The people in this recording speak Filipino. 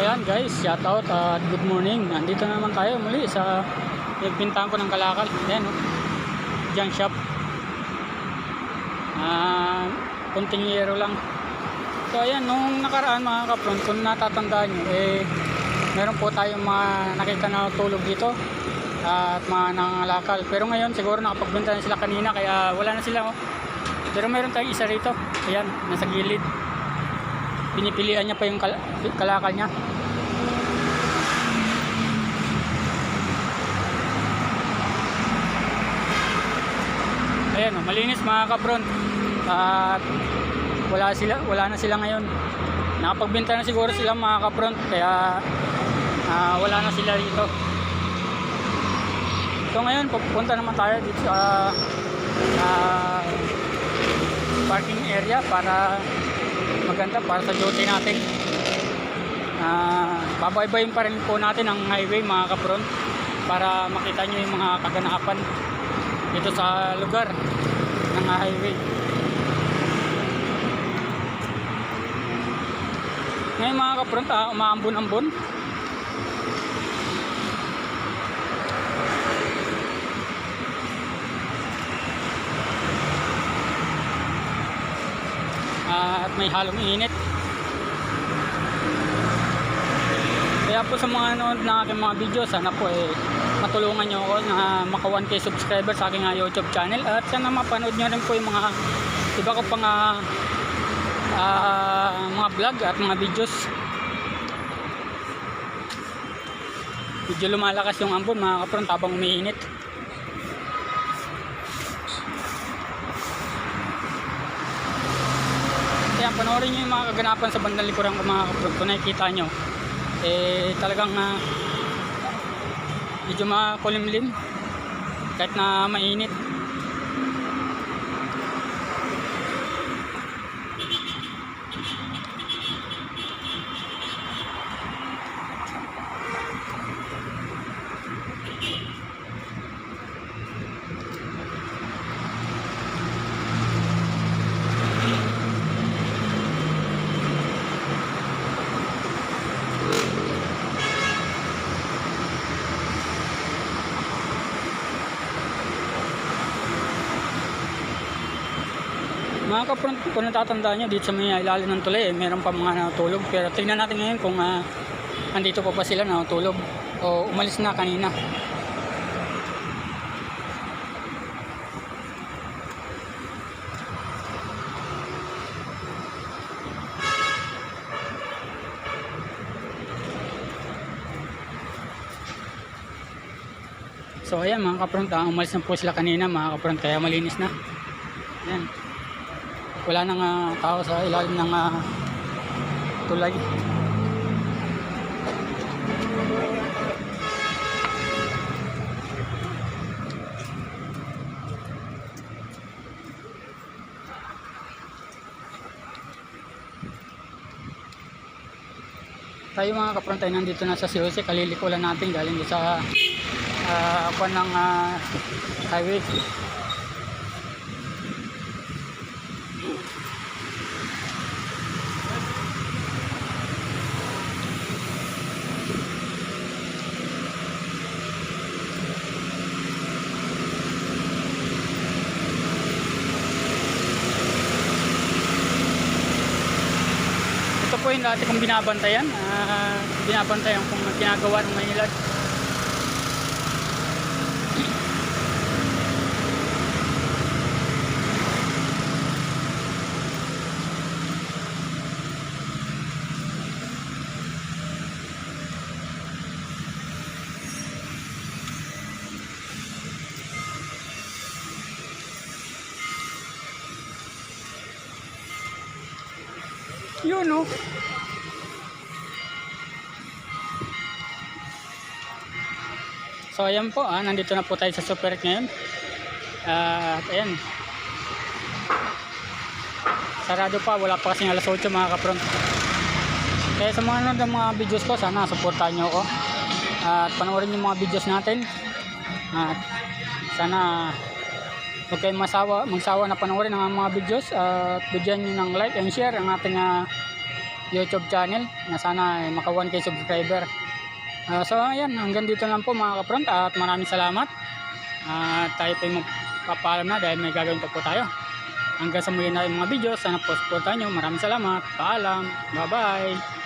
Ayan guys, shout out at good morning. Nandito na naman tayo muli sa nagbintahan ko ng kalakal. Ayan o, junk shop. Kunting yero lang. So ayan, nung nakaraan mga kapron, kung natatandaan nyo, meron po tayong mga nakita na tulog dito at mga nangangalakal. Pero ngayon siguro nakapagbenta na sila kanina kaya wala na sila. Pero meron tayong isa rito. Ayan, nasa gilid. Pinipilian niya pa yung kalakal niya. Ayan o, malinis mga kapron. At wala na sila ngayon. Nakapagbenta na siguro sila mga kapron. Kaya wala na sila dito. So ngayon pupunta naman tayo dito sa parking area para maganda para sa duty natin. Babaybayin pa rin po natin ang highway mga kapron para makita nyo yung mga kaganapan dito sa lugar ng highway. Ngayon mga kapron, umaambon-ambon. At may halong init. Kaya po sa mga nanonood na aking mga video, sana po matulungan nyo ako na maka 1K subscriber sa aking YouTube channel. At sana mapanood nyo rin po yung mga iba ko pang mga vlog at mga videos. Medyo lumalakas yung ambon mga kapron habang umiinit. Kaya panoorin nyo yung mga kaganapan sa bandang likuran ko mga kapron. Kung nakikita nyo, talagang medyo makulimlim kahit na mainit. Mga kapron, kung natatandaan nyo dito sa may ilalim ng tulay, meron pa mga natulog. Pero tingnan natin ngayon kung andito pa sila natulog o umalis na kanina. So ayan mga kapron, umalis na po sila kanina mga kapron, kaya malinis na. Ayan. Wala nang tao sa ilalim ng tulay. Tayo mga kapron, tayo nandito na sa Jose. Kalilikulan natin galing sa kuwan ng highway. Ito po yung dati kong binabantayan. Binabantayan kung ginagawa ng Maynilad. Yun o. So ayan po, nandito na po tayo sa Super ngayon. At ayan, sarado pa, wala pa kasing alas 8 mga kapron. Kaya sa mga nanonood ng mga videos ko, sana supportahan nyo ako at panoorin yung mga videos natin. At sana huwag kayong magsawa na panoorin ang mga videos at bigyan nyo ng like and share ang ating YouTube channel na sana maka 1K subscriber. So ayan, hanggang dito lang po mga kapront at maraming salamat. Tayo po yung magpapaalam na dahil may gagawin pa po tayo. Hanggang sa muli na yung mga video, sana po supportan nyo. Maraming salamat. Paalam. Bye bye.